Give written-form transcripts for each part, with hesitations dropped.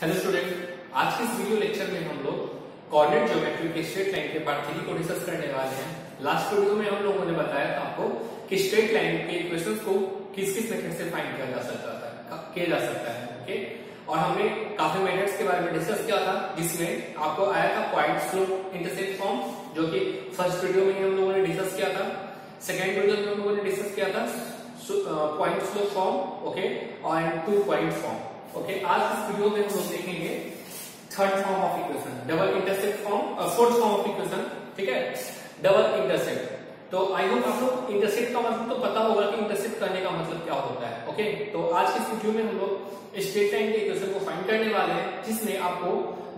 Hello student, आज के इस वीडियो लेक्चर में हम लोग कोऑर्डिनेट ज्योमेट्री के स्ट्रेट लाइन के पार्ट 3 को डिस्कस करने वाले हैं। लास्ट वीडियो में हम लोगों ने बताया था आपको कि स्ट्रेट लाइन के इक्वेशंस को किस किस मेथड से फाइंड किया जा सकता है ओके। और हमने काफी मेथड्स के बारे में डिस्कस किया था, जिसमें आपको आया था पॉइंट स्लोप इंटरसेप्ट फॉर्म, जो कि फर्स्ट वीडियो में हम लोगों ने डिस्कस किया था। सेकेंड वीडियो में हम लोगों ने डिस्कस किया था पॉइंट स्लोप फॉर्म ओके, और 2 पॉइंट फॉर्म ओके। आज इस वीडियो में हम लोग देखेंगे third form of equation, double intercept form, fourth form of equation, ठीक है, डबल इंटरसेप्ट। तो आई होप आप लोग इंटरसेप्ट का मतलब तो पता होगा कि इंटरसेप्ट करने का मतलब क्या होता है ओके। तो आज के इस वीडियो में हम लोग स्ट्रेट लाइन के इक्वेशन को फाइंड करने वाले हैं, जिसमें आपको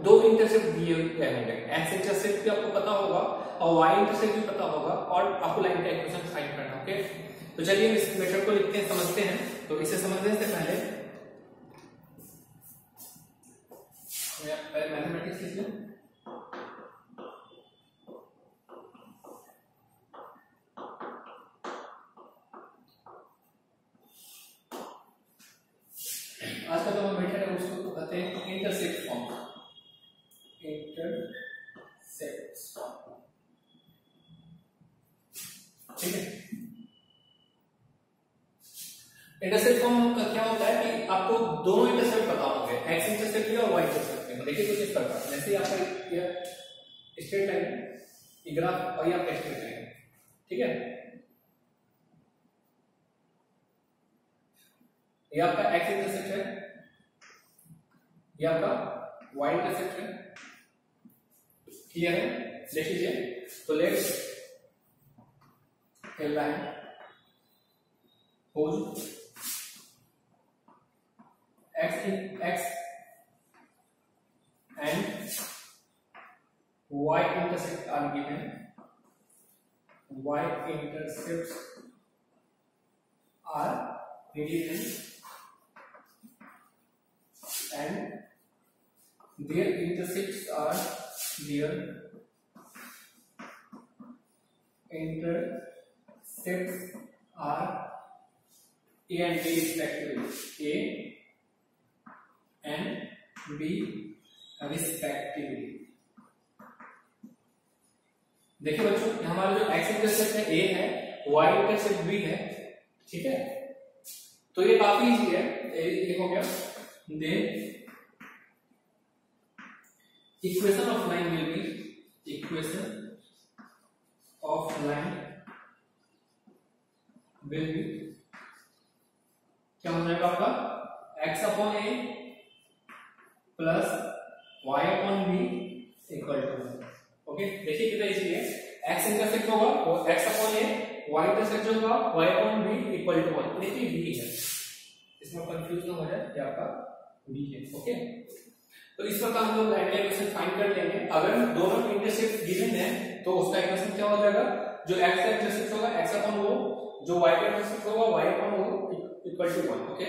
2 इंटरसेप्ट दिए गए होंगे। एक्स इंटरसेप्ट भी आपको पता होगा और वाई इंटरसेप्ट भी पता होगा, और आपको लाइन का इक्वेशन फाइंड करना ओके। तो चलिए इस मेथड को लिखते हैं, समझते हैं। तो इसे समझने से पहले मैथमेटिक्स लिख लें। आज का जो मेथड है उसको तो कहते हैं इंटरसेप्ट फॉर्म, इंटरसेप्ट फॉर्म, ठीक है। इंटरसेप्ट फॉर्म का क्या होता है कि आपको दोनों इंटरसेप्ट पता होंगे, एक्स इंटरसेप्ट और वाई इंटरसेप्ट। देखिए कुछ इस प्रकार, जैसे आपका स्ट्रेट लाइन है, ये ग्राफ और ये आपका स्ट्रेट लाइन है, ठीक है। ये आपका एक्स इंटरसेप्ट है, ये आपका वाई इंटरसेप्ट है, क्लियर है। देख लीजिए, तो let's a line whose x and y intercept are given. Y intercepts are given and their intercepts are their intercepts are A and B respectively, A and B respectively। देखिए बच्चों, हमारा जो x intercept है A है, y intercept B है, ठीक है। तो ये काफी इजी है, ये हो गया। Then equation of line will be, equation of line will be क्या हो जाएगा आपका, x upon a plus y upon b equal to okay. देखिए कितना इजी है, x इंटरसेप्ट होगा वो x upon a, y intercept होगा y upon b equal to 1। देखिए b है, इसमें कंफ्यूज ना हो जाए, ये आपका b है ओके। तो इस प्रकार हम लोग लाइन का इक्वेशन फाइंड कर लेंगे। अगर दोनों इंटरसेप्ट गिवन है तो उसका इक्वेशन क्या हो जाएगा, जो x का इंटरसेप्ट होगा x अपॉन वो, जो y का इंटरसेप्ट होगा y अपॉन वो इक्वल टू 1 ओके।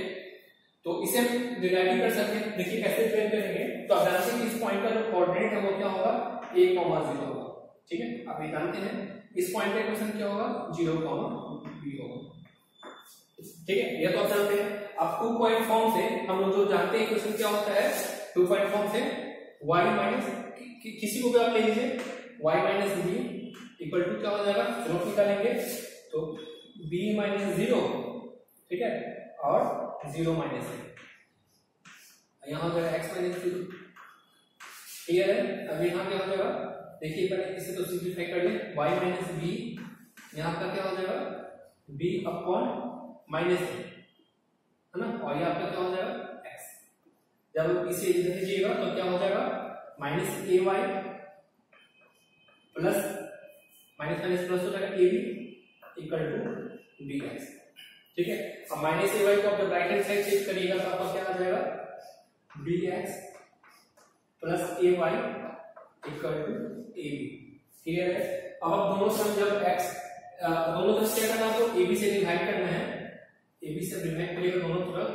तो इसे हम डिराइव कर सकते हैं। देखिए कैसे डिराइव करेंगे, तो आप जानते हैं कि इस पॉइंट का जो कोऑर्डिनेट है वो क्या होगा, a, 0 होगा, ठीक है। आप ये जानते हैं इस पॉइंट का इक्वेशन क्या होगा, 0, b होगा, ठीक है। ये तो आप जानते हैं। अब 2 पॉइंट फॉर्म से हम लोग जो जानते हैं इक्वेशन क्या होता है, 2 पॉइंट फॉर्म से y माइनस किसी को भी आप ले लीजिए, y minus b equal to क्या हो जाएगा, स्लोप निकालेंगे तो b माइनस 0, ठीक है, और 0 माइनस है, यहां हो जाएगा x माइनस 0, क्लियर है। अब यहां क्या हो जाएगा, देखिए पहले इसे तो सिंपलीफाई कर ले, y माइनस b, यहां का क्या हो जाएगा, b अपॉन माइनस है ना, और ये आपका क्या हो जाएगा x। जब इसे इधर लीजिएगा तो क्या हो जाएगा, minus ay plus minus minus plus हो जाएगा ab इक्वल टू bx, ठीक है। अब माइनस ए वाई को आप जब राइट हैंड साइड शिफ्ट करिएगा तो आपका क्या आ जाएगा, bx plus a y equal to a b, clear है। अब आप दोनों तरफ जब x, दोनों तरफ क्या करना है, आपको ए बी से डिवाइड करना है, ए बी से डिवाइड करिएगा दोनों तरफ,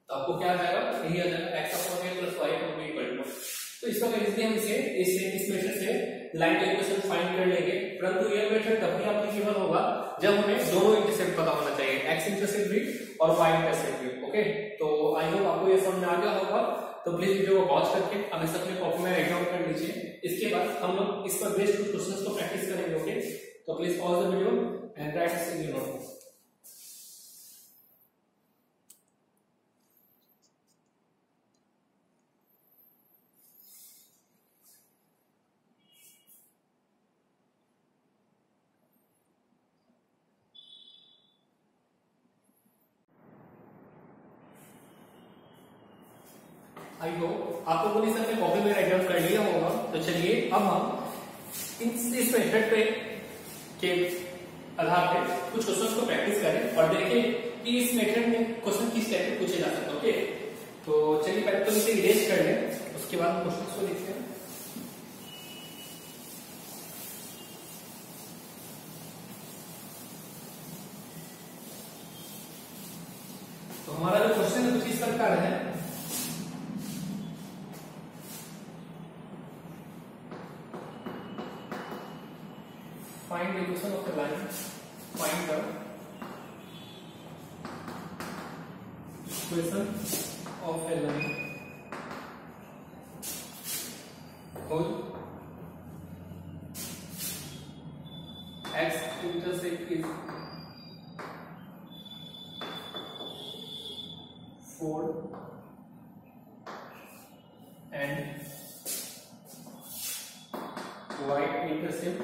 तो आपको क्या आ जाएगा, यही आ जाएगा x upon a plus y upon b equal to. तो इस प्रकार हम इस मेथड से लाइन का इक्वेशन फाइंड कर लेंगे। परंतु यह मेथड तभी एप्लीकेबल होगा जब हमें दोनों इंटरसेप्ट पता होना चाहिए, एक्स इंटरसेप्ट भी और वाई इंटरसेप्ट भी ओके। तो आई होप आपको ये समझ में आ गया होगा। तो प्लीज वीडियो को पॉज करके अब इस अपने कॉपी में राइट डाउन कर लीजिए। इसके बाद हम लोग इस पर बेस्ड कुछ क्वेश्चंस को प्रैक्टिस करेंगे। ओके, तो please pause the video and write this in your notebook. I hope आप लोगों ने इसे अपने कॉपी में राइट डाउन कर लिया होगा। तो चलिए अब हम इस मेथड पे के आधार पे कुछ क्वेश्चंस को प्रैक्टिस करें और देखें कि इस मेथड में क्वेश्चन किस टाइप के पूछे जा सकते हैं। ओके, तो चलिए पहले तो इसे इरेज कर लें, उसके बाद क्वेश्चंस को देखते हैं। तो हमारा जो क्वेश्चन है कुछ इस प्रकार है। Find the equation of the line. Find the equation of a line whose x-intercept is 4 and y-intercept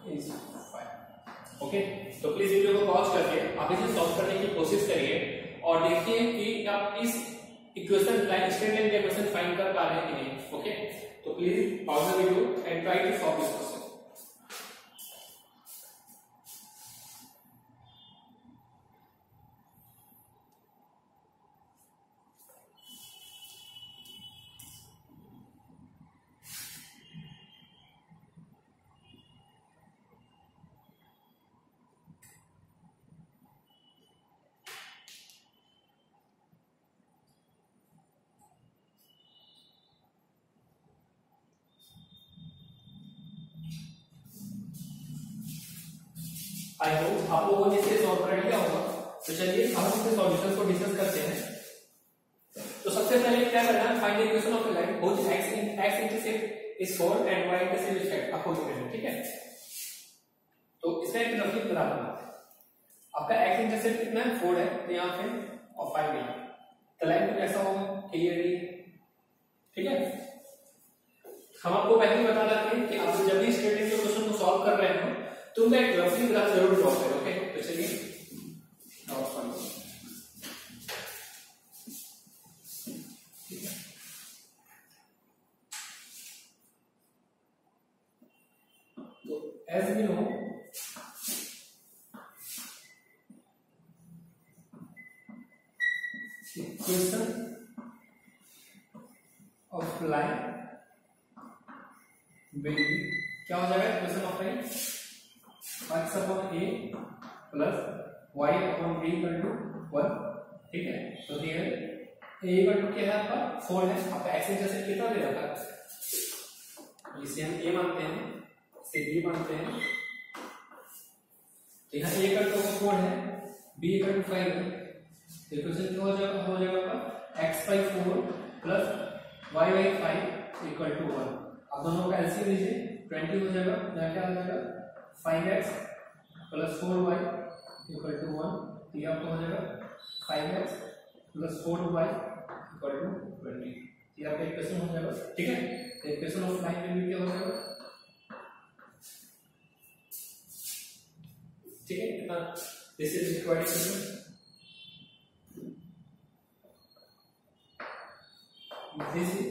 is 5। Okay, तो प्लीज वीडियो को पॉज करके आप इसे सॉल्व करने की कोशिश करिए और देखिए कि आप इस इक्वेशन लाइन स्ट्रेट लाइन का इक्वेशन फाइंड कर पा रहे हैं कि नहीं। ओके, तो please pause the video and try to solve this question. I hope आप लोगों ने इसे सॉल्व कर लिया होगा। तो चलिए अब हम इसके सॉल्यूशंस को डिस्कस करते हैं। तो सबसे पहले क्या करना है, find the equation of a line whose x-intercept is 4 and y-intercept is 5 आपको गिवन है। ठीक है, तो इसका एक ग्राफिक बना लेना। आपका x-intercept कितना है, 4 है, तो यहाँ पे और 5 है। तो लाइन तो कैसा होगा, क्लियरली। ठीक है, हम आपको पहले बता रहे थे कि आप जब भी स्ट्रेट लाइन के क्वेश्चन को सॉल्व कर रहे हो तो उनका एक ग्राफिक ग्राफ जरूर ड्रॉ करें। ओके, तो चलिए ड्रॉ करें। तो as we know equation of line will क्या हो जाएगा, equation of line x upon a plus y upon b equal to 1। ठीक है, तो here a equal to क्या है आपका 4 है। आपका x इंटरसेप्ट कितना दे रखा है, इसे हम a मानते हैं, इसे b मानते हैं। तो यहाँ a equal to 4 है, b equal to 5 है। तो इक्वेशन क्या हो जाएगा आपका x by 4 plus y by 5 equal to 1। अब दोनों का एलसीएम लीजिए, 20 हो जाएगा। यहाँ क्या आ जाएगा, 5x plus 4y equal to 1। ये आपको हो जाएगा 5x plus 4y equal to 20। ये आपका इक्वेशन हो जाएगा। ठीक है, तो इक्वेशन ऑफ लाइन में क्या हो जाएगा, ठीक है, कितना, this is required equation, this is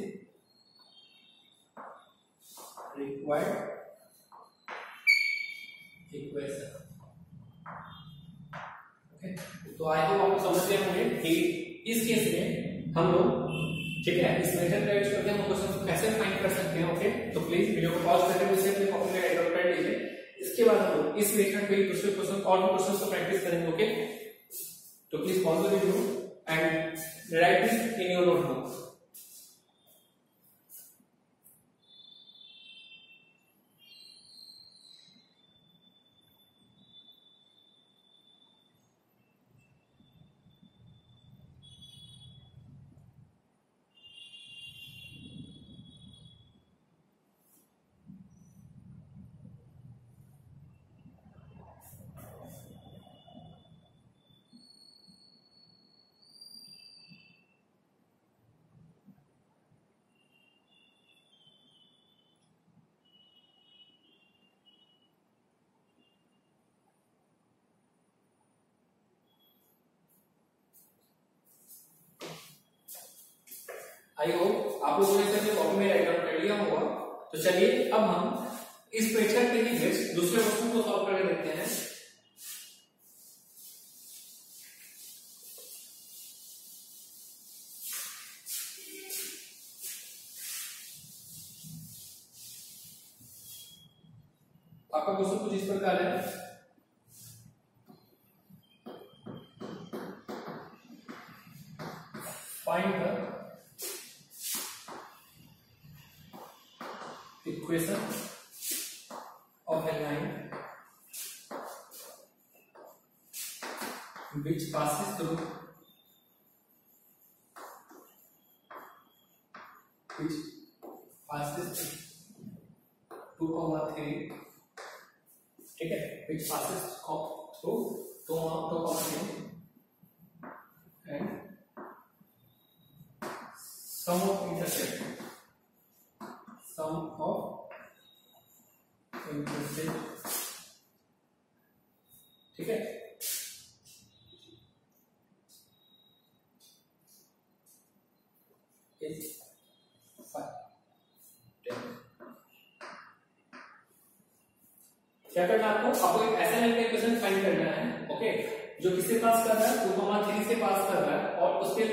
required equation. Okay, तो आई होप आपको समझ गए होंगे कि इस केस में हम लोग, ठीक है, इस मेथड का यूज करके हम क्वेश्चन कैसे फाइंड कर सकते हैं। ओके, तो प्लीज वीडियो को पॉज करके इसे अपने कॉपी में राइट डाउन कर लीजिए। इसके बाद हम लोग इस मेथड पे दूसरे क्वेश्चन और भी क्वेश्चंस को प्रैक्टिस करेंगे। ओके, तो please pause the video and write this in your notebook. I hope आप लोगों ने इसे कॉपी में राइट डाउन कर लिया होगा। तो चलिए अब हम इस प्रेक्षक के ही दूसरे क्वेश्चन को सॉल्व करके देखते हैं। आपका क्वेश्चन कुछ इस प्रकार है, find the equation of a line which passes through 2,3, ठीक है, which passes through 2,3 and sum of intercept ठीक है। क्या करना है आपको एक ऐसा लाइन का इक्वेशन फाइंड करना है, ओके, जो किससे पास कर रहा है, 2,3 से पास कर रहा है और उसके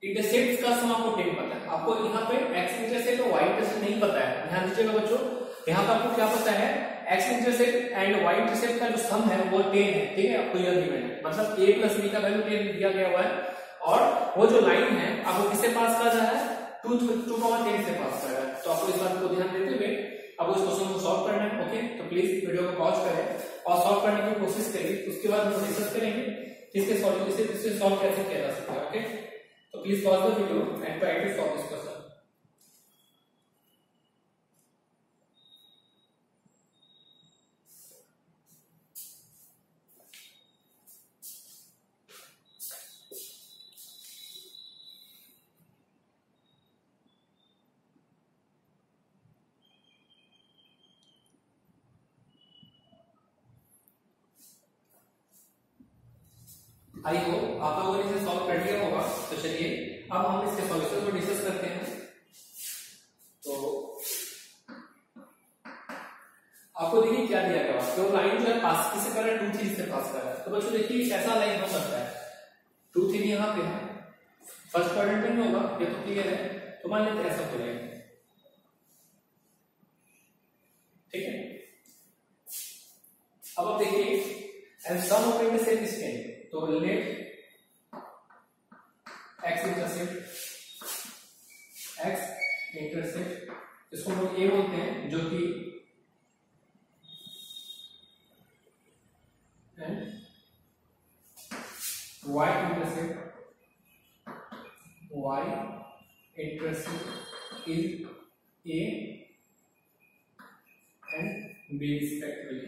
इंटरसेप्ट का सम आपको 10 पता है। आपको यहाँ पे x इंटरसेप्ट और y इंटरसेप्ट नहीं पता है, ध्यान दीजिएगा बच्चों। यहाँ पे आपको क्या पता है, x intercept and y intercept का जो सम है वो 10 है, ठीक है, आपको यह गिवन है, मतलब a प्लस b का वैल्यू 10 दिया गया हुआ है। और वो जो लाइन है आपको किससे पास कर रहा है, 2,10 से पास कर रहा है। तो आपको इस बात को ध्यान देते हुए आपको इस क्वेश्चन को सॉल्व करना है, ओके। तो प्लीज वीडियो को पॉज करें और सॉल्व करने की कोशिश करिए, उसके बाद हम डिस्कस करेंगे इसके सॉल्व कैसे किया जा सकता है, ओके। तो please pause the video and try to solve this question. I hope आप लोगों ने इसे सॉल्व कर लिया होगा। तो चलिए अब हम इसके सॉल्यूशन को डिस्कस करते हैं। तो आपको देखिए क्या दिया गया, तो लाइन जो है पास किससे कर रहा है, 2,3 से पास कर रहा है। तो बच्चों देखिए कैसा लाइन हो सकता है, 2,3 यहाँ पे है, फर्स्ट क्वाड्रेंट में होगा, ये तो क्लियर है। तो मान लेते हैं ऐसा हो जाएगा, ठीक है। अब आप देखिए and sum of intercept is 10, तो लेट x इंटरसेप्ट इसको हम लोग a बोलते हैं, जो कि y intercept is a and b respectively,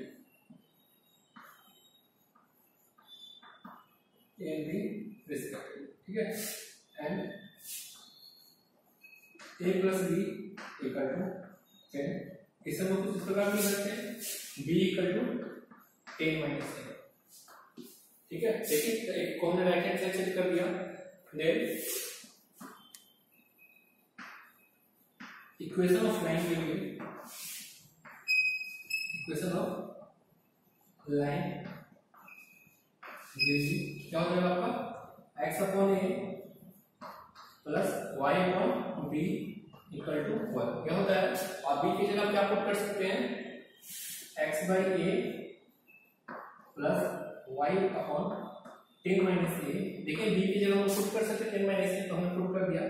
a and b respectively, ठीक है। And a plus b equal to 10, इसे हम कुछ इस प्रकार लिख सकते हैं, b इक्वल टू 10 माइनस 10, ठीक है। देखिए एक को हमने राइट हैंड साइड से कर दिया, then equation of line will be, equation of line क्या हो जाएगा आपका, x upon a plus y upon b equal to 1। क्या होता है, आप b की जगह क्या पुट कर सकते हैं, x by a plus y upon 10 minus a। देखिए b की जगह हम पुट कर सकते हैं 10 माइनस a, तो हमने पुट कर दिया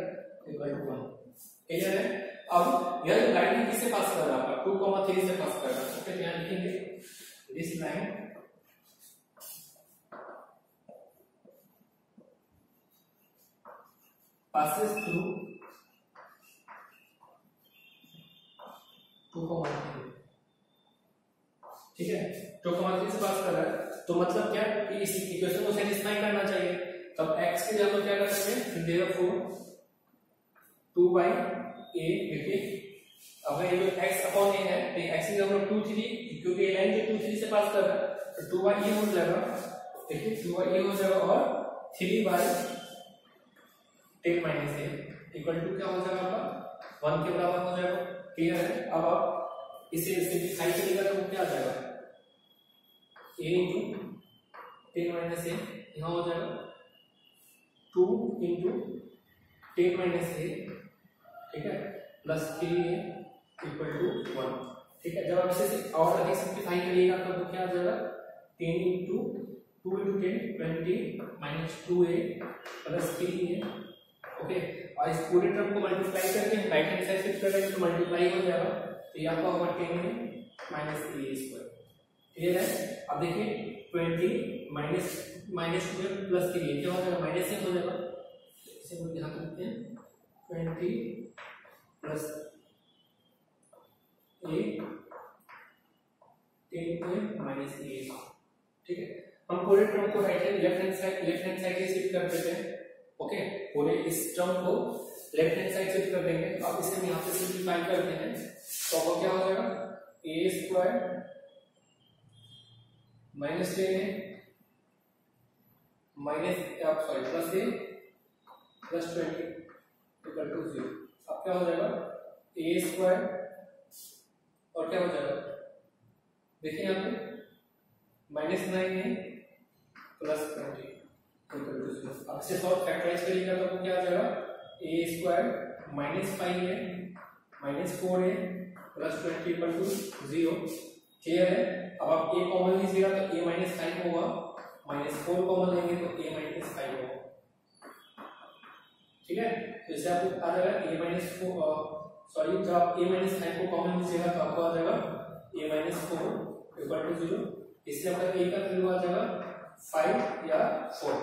इक्वल टू 1, क्लियर है। अब यह लाइन किससे पास कर रहा है, आपका 2,3 से पास कर रहा है, ओके। ध्यान रखेंगे दिस लाइन passes through 2,3, ठीक है, 2,3 से पास कर रहा है। तो मतलब क्या कि इस इक्वेशन को सेटिस्फाई करना चाहिए, तब x की जगह क्या कर सकते हैं, therefore 2/a देखिए, अब ये जो x अपॉन a है, तो x की जगह 2,3, क्योंकि ये लाइन जो 2,3 से पास कर रहा है, तो 2/a हो जाएगा, देखिए 2/a हो जाएगा और 3/10 माइनस a इक्वल टू क्या हो जाएगा आपका 1 के बराबर हो जाएगा। क्लियर है। अब आप इसे सिंप्लीफाई करिएगा तो क्या आ जाएगा a इंटू 10 माइनस ए, यहाँ हो जाएगा 2 इंटू 10 माइनस ए, ठीक है, प्लस 3a इक्वल टू 1। ठीक है। जब आप इसे और अधिक सिंप्लीफाई करिएगा तो क्या आ जाएगा 10 into 2 into 10 20 minus 2a plus 3a। Okay, और इस पूरे टर्म को मल्टीप्लाई करके राइट हैंड साइड शिफ्ट करेंगे तो मल्टीप्लाई हो जाएगा, तो ये आपका होगा 10a minus a square. Clear है। अब देखिए 20 माइनस 2 प्लस 3 क्या हो जाएगा माइनस से हो जाएगा, इसे हम यहां करते हैं 20 प्लस a 10 माइनस a। ठीक है। हम पूरे टर्म को लेफ्ट हैंड साइड से शिफ्ट कर देते हैं। ओके, पूरे इस टर्म को लेफ्ट हैंड साइड शिफ्ट कर देंगे। अब इसे हम यहां पे सिंपलीफाई करते हैं तो वो क्या हो जाएगा a square minus 10 minus plus a plus 20 equal to 0। अब क्या हो जाएगा a स्क्वायर और क्या हो जाएगा देखिए यहाँ पे माइनस 9 प्लस 20 इक्वल टू 0। अब इसे सॉल्व फैक्टराइज करिएगा तो क्या आ जाएगा a square minus 5a minus 4a plus 20 equal to 0। Clear है। अब आप a कॉमन लीजिएगा तो a माइनस 5 होगा, माइनस 4 कॉमन लेंगे तो a माइनस 5 होगा। ठीक है। तो इसे आपको आ जाएगा a माइनस 4 सॉरी जब आप a माइनस 5 को कॉमन लीजिएगा तो आपको आ जाएगा a माइनस 4 इक्वल टू 0। इससे आपका a का वैल्यू आ जाएगा 5 या 4।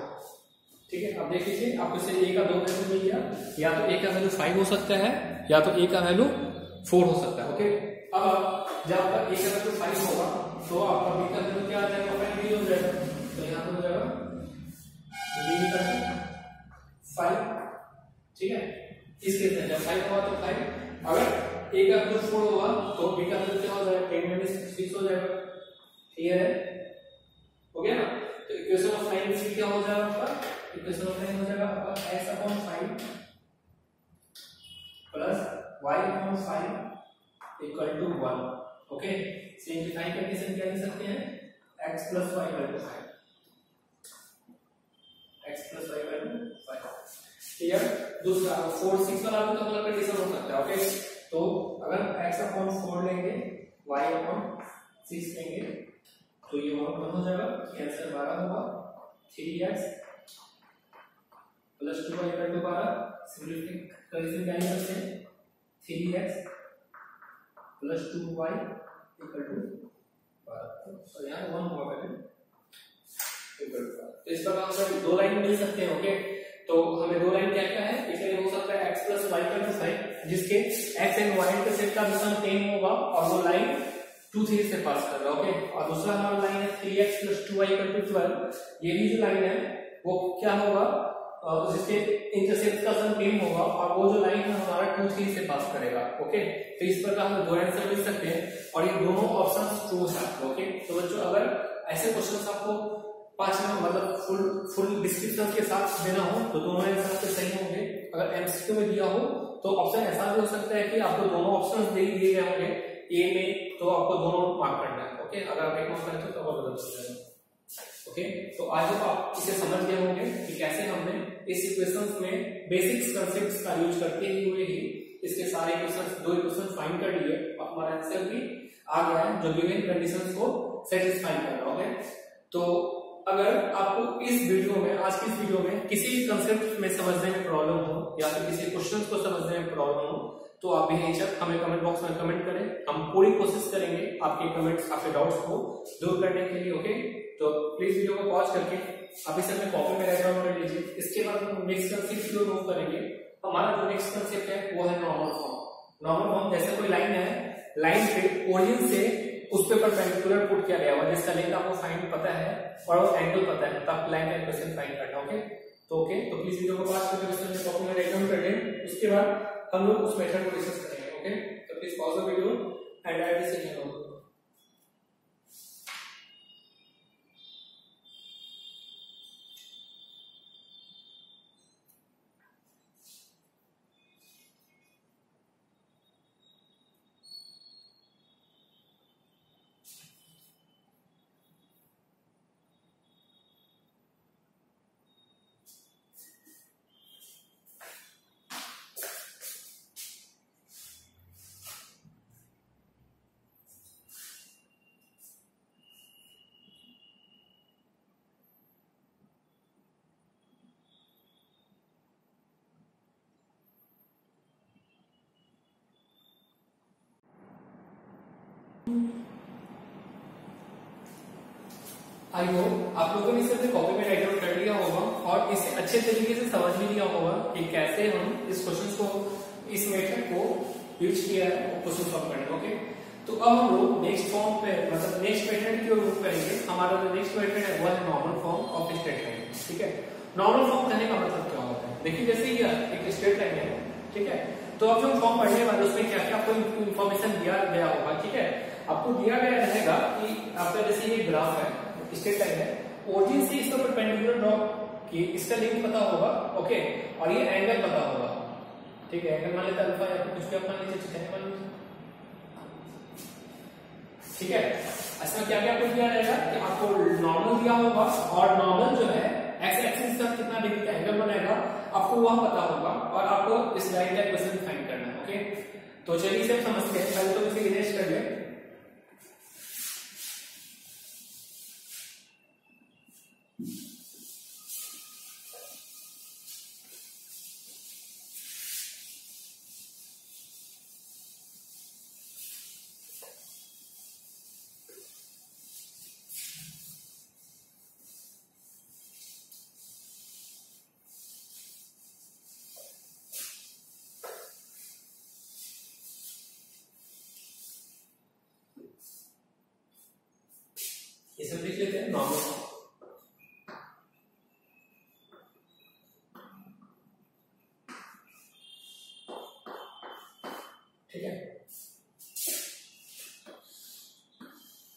ठीक है। अब देख लीजिए आपको इसे a का दो वैल्यू मिल गया, या तो a का वैल्यू 5 हो सकता है या तो a का वैल्यू 4 हो सकता है। ओके, अब जब आपका a का वैल्यू 5 होगा तो आपका b का वैल्यू क्या आ जाएगा 5 भी हो जाएगा, तो यहाँ पे हो जाएगा b का 5। ठीक है। इस केस में जब 5 होगा तो 5, अगर a का वैल्यू 4 होगा तो b का वैल्यू क्या हो जाएगा 10 माइनस 6 हो जाएगा। क्लियर है। हो गया ना। तो इक्वेशन ऑफ 9 से क्या हो जाएगा आपका इक्वेशन ऑफ 9 हो जाएगा आपका x upon 5 plus y upon 5 equal to 1। Okay, simplify करके से क्या लिख सकते हैं x plus y equal to 5, x plus y equal to 5। Clear. दूसरा 4 6 वाला भी तो मतलब कंडीशन हो सकता है। ओके, तो अगर x अपॉन 4 लेंगे y अपॉन 6 लेंगे तो ये वहां पर हो जाएगा, आंसर 12 होगा। 3x plus 2y equal to 12, simplification क्या लिख सकते हैं 3x plus 2y equal to 12। तो यहाँ 1 होगा वैल्यू इक्वल टू 12। तो इस प्रकार हमसे दो लाइन मिल सकते हैं। ओके, तो हमें दो लाइन क्या क्या है, एक लाइन हो सकता है x plus y equal to 5 जिसके x एंड y इंटरसेक्ट का दिशा 10 होगा और वो लाइन 2 3 से पास कर रहा है। ओके, और दूसरा हमारा लाइन है 3x plus 2y equal to 12। ये भी जो लाइन है वो क्या होगा जिसके इंटरसेप्ट का सम 10 होगा और वो जो लाइन है हमारा 2 3 से पास करेगा। ओके, तो इस प्रकार हमें दो आंसर मिल सकते हैं और ये दोनों ऑप्शंस ट्रू है। ओके, तो बच्चों अगर ऐसे क्वेश्चंस आपको 5 नंबर मतलब फुल डिस्क्रिप्शन के साथ देना हो तो दोनों आंसर आपके सही होंगे। अगर एमसीक्यू में दिया हो तो ऑप्शन ऐसा भी हो सकता है कि आपको दोनों ऑप्शंस दे दिए गए होंगे ए में, तो आपको दोनों मार्क करना है। ओके, अगर आप एक मार्क करते तो और गलत हो जाएगा। ओके, तो आज आप इसे समझ गए होंगे कि कैसे हमने इस इक्वेशंस में बेसिक्स कांसेप्ट्स का यूज करते हुए ही इसके सारे इक्वेशंस दो इक्वेशन फाइंड कर लिए और हमारा आंसर भी आ गया है जो गिवन कंडीशंस को सेटिस्फाई कर रहा है। तो अगर आपको इस वीडियो में आज की इस वीडियो में किसी भी कंसेप्ट में समझने में प्रॉब्लम हो या फिर किसी क्वेश्चन को समझने में प्रॉब्लम हो तो आप बेहिचक हमें कमेंट बॉक्स में कमेंट करें। हम पूरी कोशिश करेंगे आपके कमेंट्स आपके डाउट्स को दूर करने के लिए। ओके, तो प्लीज वीडियो को पॉज करके आप इसे अपने कॉपी में राइट डाउन कर लीजिए। इसके बाद हम नेक्स्ट कंसेप्ट की ओर मूव करेंगे। हमारा जो नेक्स्ट कंसेप्ट है वो है नॉर्मल फॉर्म। नॉर्मल फॉर्म जैसे कोई लाइन है, लाइन पे ओरिजिन से उस पे परपेंडिकुलर पुट किया गया हुआ जिसका लेंथ आपको फाइंड पता है और वो एंगल पता है, तब लाइन का इक्वेशन फाइंड करना। ओके, तो प्लीज वीडियो को पॉज करके इसे कॉपी में राइट डाउन कर लें। उसके बाद हम लोग उस मेथड को डिस्कस करेंगे। ओके, तो please pause the video and write this in your note. I hope आप लोगों ने इसे कॉपी में राइट आउट कर लिया होगा और इसे अच्छे तरीके से समझ भी लिया होगा कि कैसे हम इस क्वेश्चन को, इस मेथड को यूज किया है क्वेश्चन सॉल्व करने। ओके, तो अब हम लोग नेक्स्ट फॉर्म पे, मतलब नेक्स्ट मेथड की ओर मूव करेंगे। हमारा जो नेक्स्ट मेथड है वो है normal form of straight line. ठीक है, नॉर्मल फॉर्म कहने का मतलब क्या होता है? देखिए जैसे ये एक स्ट्रेट लाइन है, ठीक है, तो अब जो फॉर्म पढ़ने वाले उसमें क्या क्या आपको इन्फॉर्मेशन दिया गया होगा। ठीक है, आपको दिया गया रहेगा कि आपका जैसे ये ग्राफ है, स्ट्रेट लाइन है, ओरिजिन से इसका परपेंडिकुलर ड्रॉ कि इसका लिंक पता होगा। ओके, और ये एंगल पता होगा। ठीक है, एंगल मान लेते अल्फा या फिर कुछ भी आप मान लीजिए, मान लीजिए। ठीक है, इसमें क्या क्या कुछ दिया रहेगा कि आपको नॉर्मल दिया होगा और नॉर्मल जो है एक्स एक्सिस का कितना डिग्री का एंगल बनेगा आपको वह पता होगा और आपको इस लाइन का इक्वेशन फाइंड करना है। ओके, तो चलिए इसे हम समझते हैं। पहले तो इसे इरेज कर ले। इसे लिख लेते हैं नॉर्मल। ठीक है,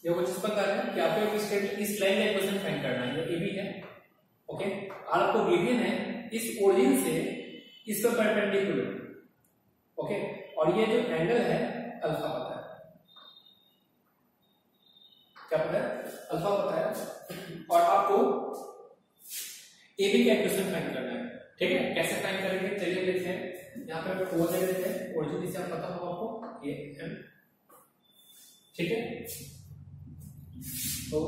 ये कुछ इस प्रकार है कि आपको इस लाइन का इक्वेशन फाइंड करना है। ये AB है। ओके, और आपको गिवन है इस ओरिजिन से इस पर परपेंडिकुलर। ओके, और ये जो एंगल है अल्फा पता है। क्या पता है? अल्फा पता है। और आपको AB का इक्वेशन फाइंड करना है। ठीक है, कैसे फाइंड करेंगे चलिए देखते हैं। यहाँ पे फोर दे देते हैं, ओरिजिन से पता होगा आपको ये M। ठीक है, तो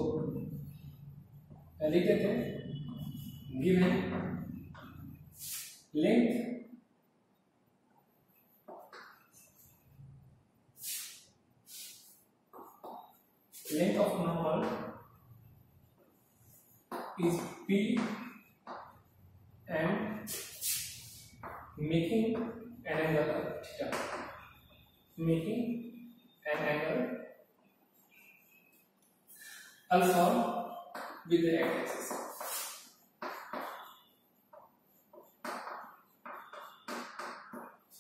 लिख देते हैं given length of normal is P and making an angle theta, making an angle alpha with the x-axis।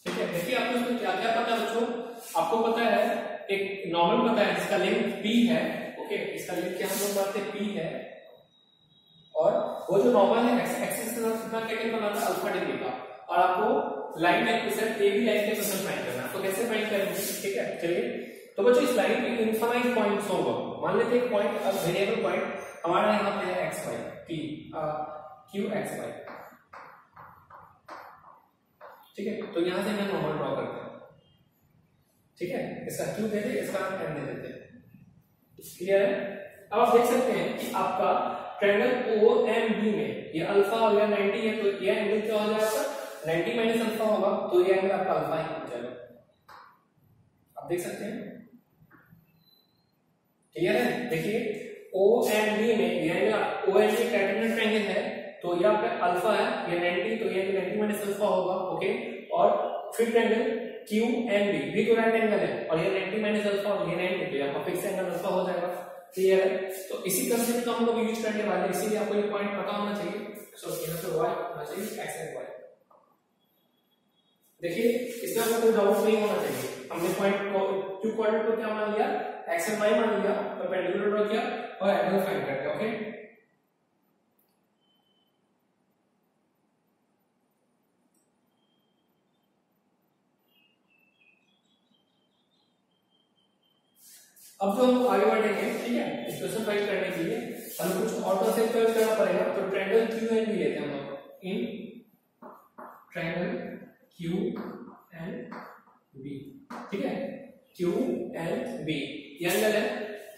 ठीक है, देखिए आपको इसमें क्या क्या पता है बच्चों। आपको पता है एक नॉर्मल पता है जिसका लेंथ P है। ओके, इसका लेंथ क्या हम लोग मानते हैं P है, और वो जो नॉर्मल है एक्स एक्सिस के साथ कितना एंगल बनाता है अल्फा डिग्री का। और आपको लाइन का इक्वेशन AB लाइन का इक्वेशन फाइंड करना है। तो कैसे फाइंड करेंगे? ठीक है, चलिए तो बच्चों इस लाइन पे इनफाइनाइट पॉइंट्स होगा। मान लेते हैं एक पॉइंट, अब वेरिएबल पॉइंट हमारा यहाँ पे है xy P Q x y। ठीक है, तो यहां से मैं नॉर्मल ड्रॉ करते हैं। ठीक है, इसका Q दे दे, इसका M दे देते हैं। क्लियर है? अब आप देख सकते हैं कि आपका ट्रायंगल OMB में ये अल्फा हो गया 90 है, तो ये एंगल क्या हो जाएगा? 90 माइनस अल्फा होगा, तो ये एंगल आपका अल्फा ही हो जाएगा। आप देख सकते हैं। क्लियर है? देखिए OMB में ये एंगल, OMB कैटेगरी ट्रायंगल है, तो ये आपका अल्फा है, ये 90, तो ये 90 माइनस अल्फा होगा। ओके, और फिर ट्रायंगल QMB भी तो राइट एंगल है, और ये 90 माइनस अल्फा और ये 90, तो आपका फिक्स एंगल अल्फा हो जाएगा। क्लियर है? तो इसी कंसेप्ट का हम लोग यूज करने वाले हैं, इसीलिए आपको ये पॉइंट पता होना चाहिए। सो यहाँ पे y होना चाहिए, x एंड y। देखिए इसमें आपको कोई डाउट नहीं होना चाहिए। हमने पॉइंट को, टू क्वाड्रेंट को क्या मान लिया? x एंड y मान लिया, परपेंडिकुलर ड्रॉ किया और एंगल फाइंड कर दिया। ओके, अब जो हम आगे बढ़ेंगे, ठीक है, इस क्वेश्चन फाइंड करने के लिए हमें कुछ और कॉन्सेप्ट यूज करना पड़ेगा। तो ट्रायंगल QNB लेते हैं हम लोग। इन ट्रायंगल QNB, ठीक है, QNB ये एंगल है।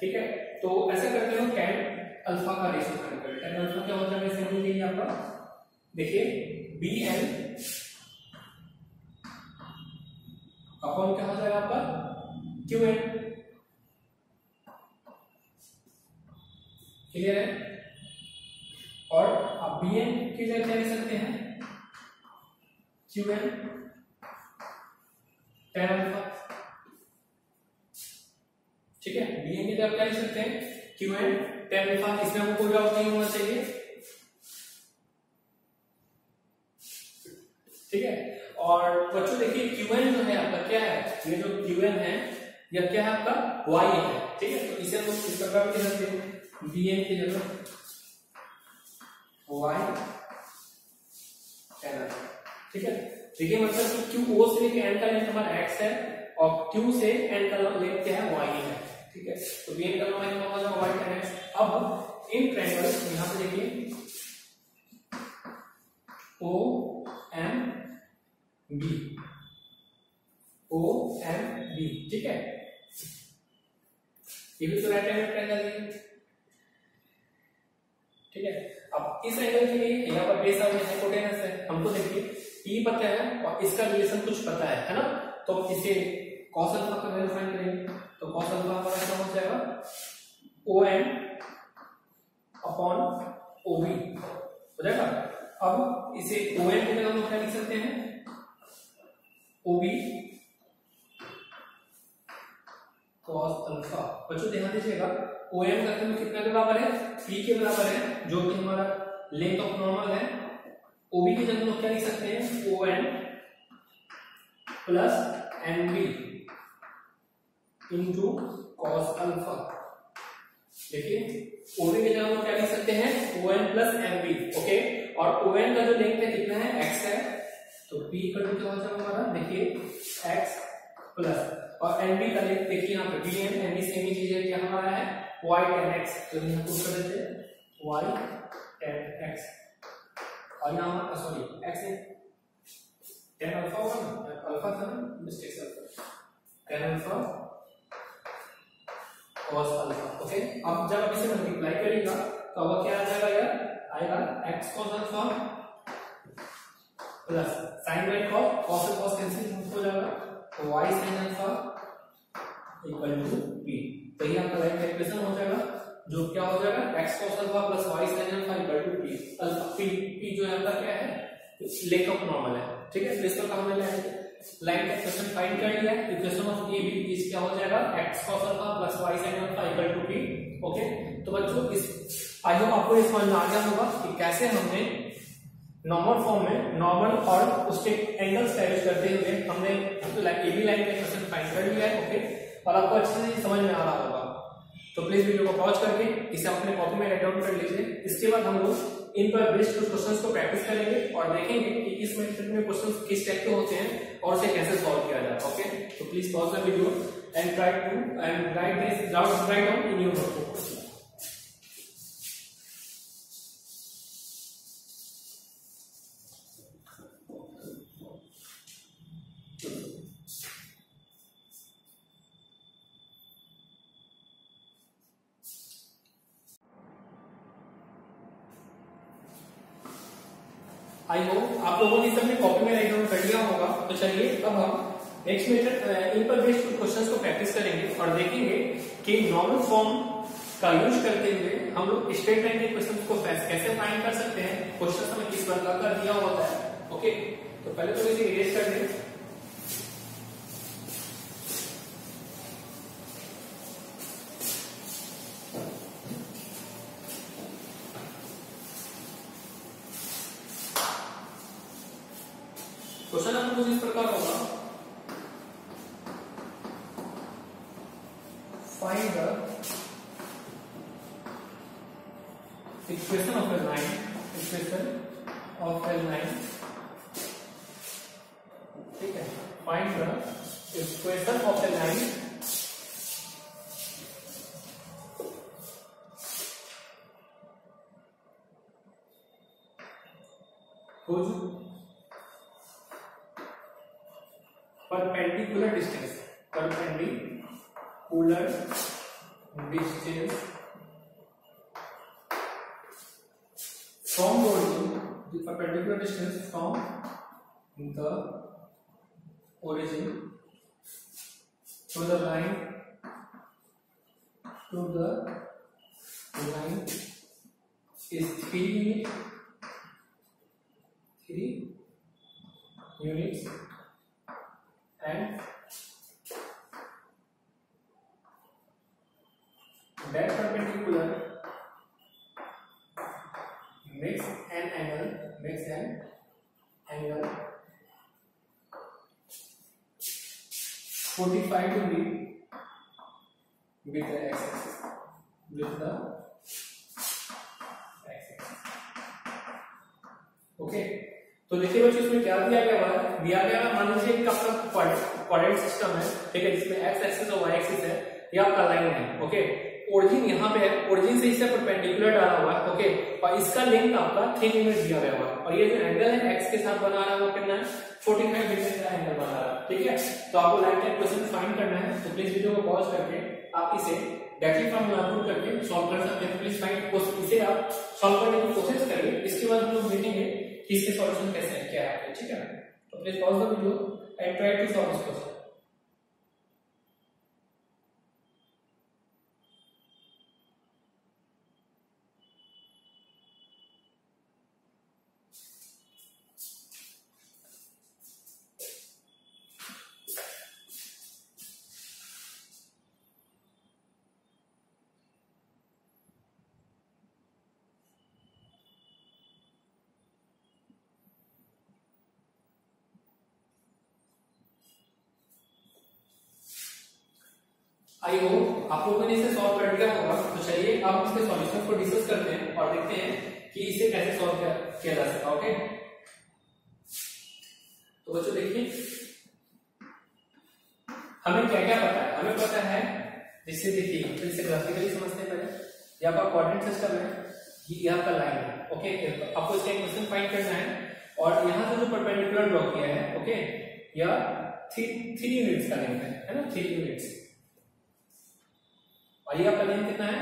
ठीक है, तो ऐसा करते हैं tan अल्फा का रेशियो फाइंड करें। tan अल्फा क्या होता है इस एंगल के लिए आपका? देखिए BN अपॉन क्या हो जाएगा आपका? QN। क्लियर है? और अब बी एन की जगह क्या लिख सकते हैं, क्यू एन टेन अल्फा। ठीक है, बी एन की जगह क्या लिख सकते हैं, क्यू एन टेन अल्फा। इसमें हमको कोई डाउट नहीं होना चाहिए। ठीक है, और बच्चों देखिए क्यू एन जो है आपका क्या है, ये जो क्यू एन है यह क्या है आपका वाई है। ठीक है, तो इसे हम इस प्रकार लिख सकते हैं, बी एन की जगह वाई टेन अल्फा। ठीक है, देखिए मतलब कि क्यू ओ से लेके एन का लेंथ हमारा एक्स है और क्यू से एन का लेंथ क्या है, वाई है। ठीक है, तो बी एन का लेंथ होगा वाई टेन एक्स। अब इन ट्रायंगल यहां पे देखिए O M B, O M B. ठीक है, ये भी तो राइट एंगल ट्रायंगल है। ठीक है, अब इस एंगल के लिए यहाँ पर बेस और हाइपोटेनस है, हमको देखिए ई पता है और इसका रिलेशन कुछ पता है ना। तो इसे cos अल्फा का वैल्यू फाइंड करेंगे, तो cos अल्फा हमारा क्या हो जाएगा, O N upon O B हो जाएगा। अब इसे ओ एन की जगह हम क्या लिख सकते हैं, ओ बी cos अल्फा। बच्चों ध्यान दीजिएगा, ओ एन का वैल्यू कितना के बराबर है, पी के बराबर है, जो कि हमारा लेंथ ऑफ नॉर्मल है। ओबी की जगह हम क्या लिख सकते हैं, O N plus N B into cos alpha. देखिए ओबी की जगह हम क्या लिख सकते हैं, O N plus N B. Okay, और ओ एन का जो लेंथ है कितना है, एक्स है, तो पी का क्या हो जाएगा हमारा, देखिए एक्स प्लस, और एन बी का लेंथ देखिए यहाँ पे b n n b same ही चीज है, क्या हमारा है वाई टेन एक्स। तो यहाँ पुट कर देते हैं वाई टेन एक्स, और यहाँ सॉरी एक्स है टेन अल्फा होगा ना, अल्फा था ना, मिस्टेक से tan alpha cos alpha. Okay, अब जब आप इसे मल्टीप्लाई करेगा तो अब क्या आ जाएगा यार, आएगा x cos alpha plus sin y cos, cos से cos कैंसिल हो जाएगा, तो y sin alpha equal to p। तो ये आपका लाइन का इक्वेशन हो जाएगा, जो क्या हो जाएगा x cos alpha plus y sin alpha equal to p। Alpha p जो है आपका क्या है, लेंथ ऑफ नॉर्मल है। ठीक है, इस प्रकार हमने लाइन का इक्वेशन फाइंड कर लिया है। Equation of A B is क्या हो जाएगा, x cos alpha plus y sin alpha equal to p। Okay, तो बच्चों इस आई होप आपको इस समझ में आ गया होगा कि कैसे हमने नॉर्मल फॉर्म में नॉर्मल और उसके एंगल्स एस्टैब्लिश करते हुए हमने ए बी लाइन का इक्वेशन फाइंड कर लिया है। ओके, और आपको अच्छे से समझ में आ रहा होगा, तो प्लीज वीडियो को पॉज करके इसे अपने कॉपी में राइट डाउन कर लीजिए। इसके बाद हम लोग इन पर बेस्ड कुछ क्वेश्चंस को प्रैक्टिस करेंगे और देखेंगे कि इस मेथड में क्वेश्चंस किस टाइप के होते हैं और उसे कैसे सॉल्व किया जाए। ओके, तो please pause the video and try to and write this down in your notebook. I hope आप लोगों ने सबने कॉपी में राइट डाउन कर लिया होगा। तो चलिए अब हम नेक्स्ट मेथड इन पर बेस्ड क्वेश्चंस को प्रैक्टिस करेंगे और देखेंगे कि नॉर्मल फॉर्म का यूज करते हुए हम लोग स्ट्रेट लाइन के क्वेश्चंस को कैसे फाइंड कर सकते हैं, क्वेश्चन हमें किस प्रकार का दिया होता है। ओके, तो पहले तो इसे इरेज कर दें। क्वेश्चन आपको कुछ इस प्रकार होगा, find the equation of A line, equation of A line. ठीक है, find the equation of A line whose perpendicular distance from the origin, the perpendicular distance from the origin to the line to the line is 3 units and that perpendicular makes an angle 45 degree with the x-axis. Okay, तो देखिए बच्चों इसमें क्या दिया गया है, मान लीजिए कि आपका कोऑर्डिनेट सिस्टम है, ठीक है, जिसमें x एक्सिस और y एक्सिस है, ये आपका लाइन है, ओके, ओरिजिन यहाँ पे है, ओरिजिन से इसे परपेंडिकुलर डाला हुआ है, ओके, और इसका लेंथ आपका 3 यूनिट दिया गया हुआ है, और ये जो एंगल है x के साथ बना रहा है वो कितना है 45 डिग्री का एंगल बना रहा है, ठीक है। तो आपको लाइन का इक्वेशन फाइंड करना है, तो प्लीज वीडियो को पॉज करके आप इसे डायरेक्टली फॉर्मूला पुट करके सॉल्व कर सकते हैं। प्लीज फाइंड, इसे आप सॉल्व करने की कोशिश करिए, इसके बाद हम लोग देखेंगे कि इसके सॉल्यूशन कैसे है, क्या है, ठीक है। तो please pause the video and try to solve this question. I hope आप लोगों ने इसे सॉल्व कर लिया होगा। तो चलिए अब इसके सॉल्यूशन को डिस्कस करते हैं और देखते हैं कि इसे कैसे सॉल्व किया जा सकता है, ओके। तो बच्चों देखिए हमें क्या क्या पता है, हमें पता है, जिससे देखिए तो इसे ग्राफिकली समझते हैं पहले। ये आपका कोऑर्डिनेट सिस्टम है, ये आपका लाइन है, ओके, आपको इसका इक्वेशन फाइंड करना है, और यहाँ से जो परपेंडिकुलर ड्रॉ किया है, ओके, यह 3 यूनिट्स का लेंथ है ना, 3 यूनिट्स, और ये आपका लेंथ कितना है,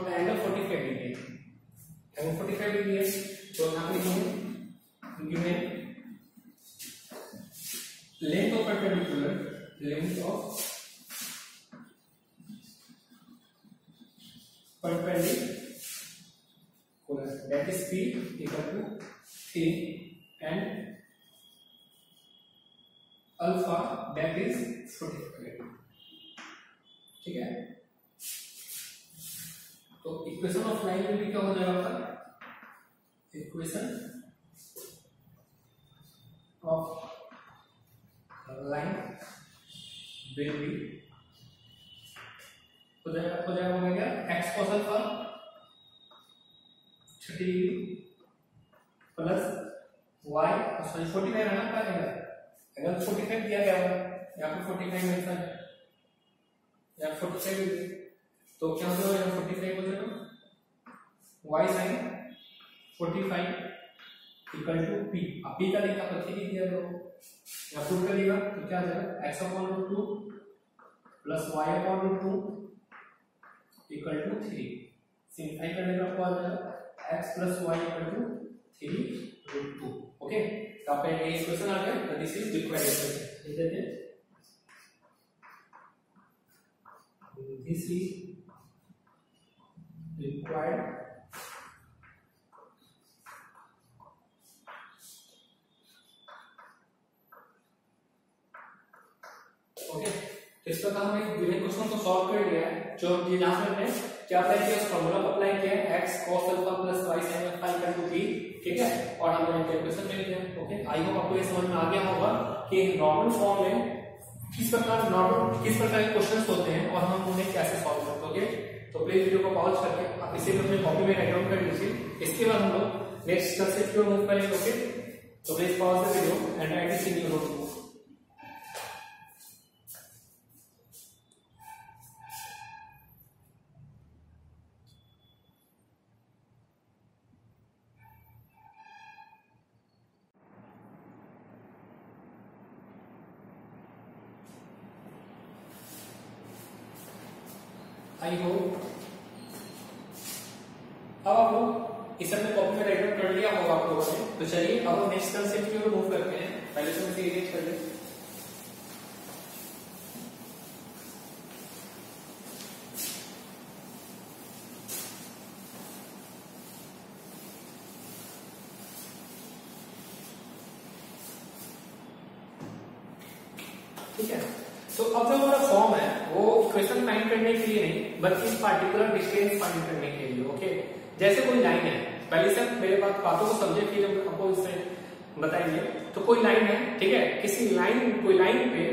एंगल 45 डिग्री, एंगल 45 डिग्री है। तो यहाँ पे लिखेंगे length of perpendicular, length of perpendicular, that is p equal to 3 and alpha that is 45, ठीक है। तो इक्वेशन ऑफ लाइन में भी क्या हो जाएगा आपका, equation of line will B हो जाएगा क्या, x cos alpha 30 plus y, sorry 45 है ना, क्या एंगल 45 दिया गया है, यहाँ पे 45 मिलता है, यहाँ 45, तो क्या हो जाएगा, 45 हो जाएगा y sin 45 equal to p, अब p का लिखा पर 3 दिया तो यहाँ पुट करिएगा तो क्या आ जाएगा, x upon root 2 plus y upon root 2 equal to 3, simplify करने पर आपको आ जाएगा x plus y equal to 3 root 2, okay. तो आपका ये इक्वेशन आ गया, तो दिस इज रिक्वायर्ड इक्वेशन, लिख देते हैं, दिस इज required ओके। तो इस प्रकार हमने गिवन क्वेश्चन को सॉल्व कर लिया है, जो यहाँ पे हमने क्या अप्लाई किया, उस फॉर्मूला को अप्लाई किया है, x cos alpha plus y sin alpha equal to p, ठीक है, और हमने कैलकुलेशन मिल गया, ओके। आई होप आपको ये समझ में आ गया होगा कि नॉर्मल फॉर्म में किस प्रकार के क्वेश्चंस होते हैं और हम उन्हें कैसे सॉल्व करते हैं, ओके। तो प्लीज वीडियो को पॉज करके आप इसे अपने कॉपी में राइट डाउन कर लीजिए, इसके बाद हम लोग नेक्स्ट कंसेप्ट को मूव करेंगे, ओके। तो please pause the video and write this in your notebook. I hope अब आप लोग इसे अपने कॉपी में राइट डाउन कर लिया होगा आप लोगों ने। तो चलिए अब हम नेक्स्ट कंसेप्ट की ओर मूव करते हैं, पहले से इसे इरेज कर लें। ठीक है। तो अब जो हमारा फॉर्म है वो इक्वेशन फाइंड करने के लिए नहीं बल्कि इस पार्टिकुलर डिस्टेंस फाइंड करने के लिए। ओके, जैसे कोई लाइन है, पहले से मेरे बातों को समझे फिर हम आपको इसमें बताएंगे। तो कोई लाइन है, ठीक है, कोई लाइन पे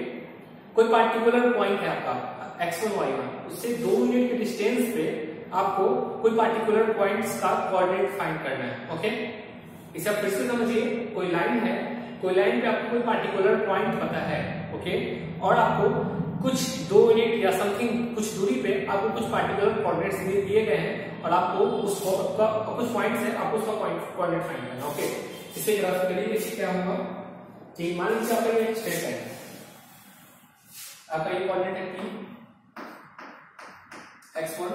कोई पार्टिकुलर पॉइंट है आपका x1 y1, उससे 2 यूनिट के डिस्टेंस पे आपको कोई पार्टिकुलर पॉइंट्स का कोऑर्डिनेट फाइंड करना है। ओके, इसे आप फिर से समझिए, कोई लाइन है, कोई लाइन पे आपको कोई पार्टिकुलर पॉइंट पता है, ओके, और आपको कुछ 2 यूनिट या समथिंग कुछ दूरी पे आपको कुछ पार्टिकुलर कोऑर्डिनेट्स दिए गए हैं और आपको कुछ पॉइंट्स है, आपको उसका कोऑर्डिनेट फाइंड करना। ओके, इसे ग्राफ करिए, इससे क्या होगा कि मान लीजिए आपका ये स्ट्रेट है, आपका ये कोऑर्डिनेट है p x1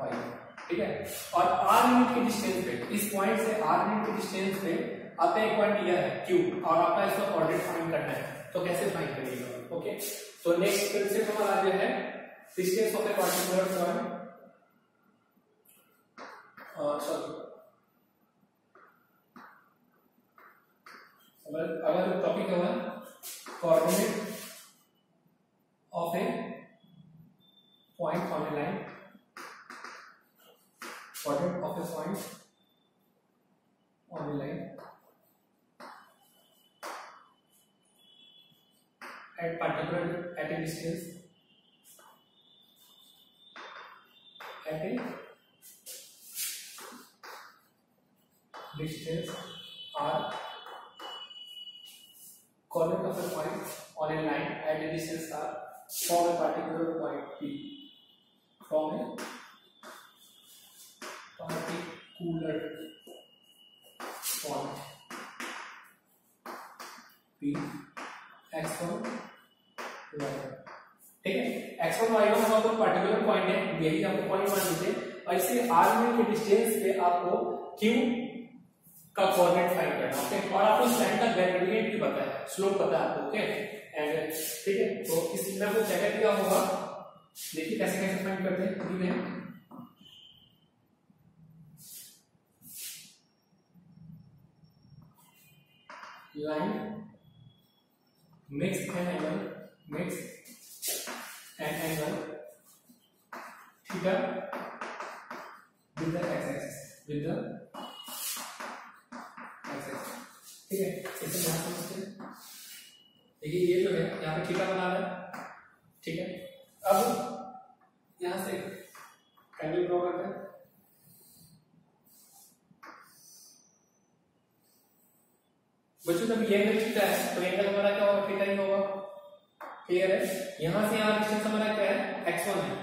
y1, ठीक है, और r यूनिट के डिस्टेंस पे, इस पॉइंट से r यूनिट के डिस्टेंस पे आपका एक पॉइंट दिया है q और आपका इसका कोऑर्डिनेट फाइंड करना है। तो कैसे फाइंड करिएगा? ओके, तो नेक्स्ट प्रिंसिपल हमारा जो है distance of a particular point, अगर टॉपिक है coordinate of A point on A line, coordinate of a point on a line at a distance r, coordinate of a point on a line at a distance r from a particular point p, from a particular point p x1 y1, ठीक है, x1 y1 हमारा कोई particular point है, यही आपको point मान लीजिए, और इससे r यूनिट के डिस्टेंस पे आपको q का कोऑर्डिनेट फाइंड करना। ओके, और आपको इस लाइन का ग्रेडियंट भी पता है, स्लोप पता है आपको। ओके, एंड ठीक है, तो इस में आपको क्या क्या होगा, देखिए कैसे कैसे फाइंड करते हैं। line makes an angle theta with the x-axis, ठीक है, इसे यहाँ समझते हैं। देखिए ये जो है यहाँ पे थीटा बना रहा है, ठीक है, अब यहाँ से एंगल ड्रॉ करते हैं। बच्चों जब ये एंगल थीटा है तो एंगल हमारा क्या होगा, थीटा ही होगा। क्लियर है, यहां से यहां डिस्टेंस हमारा क्या है, x1 है।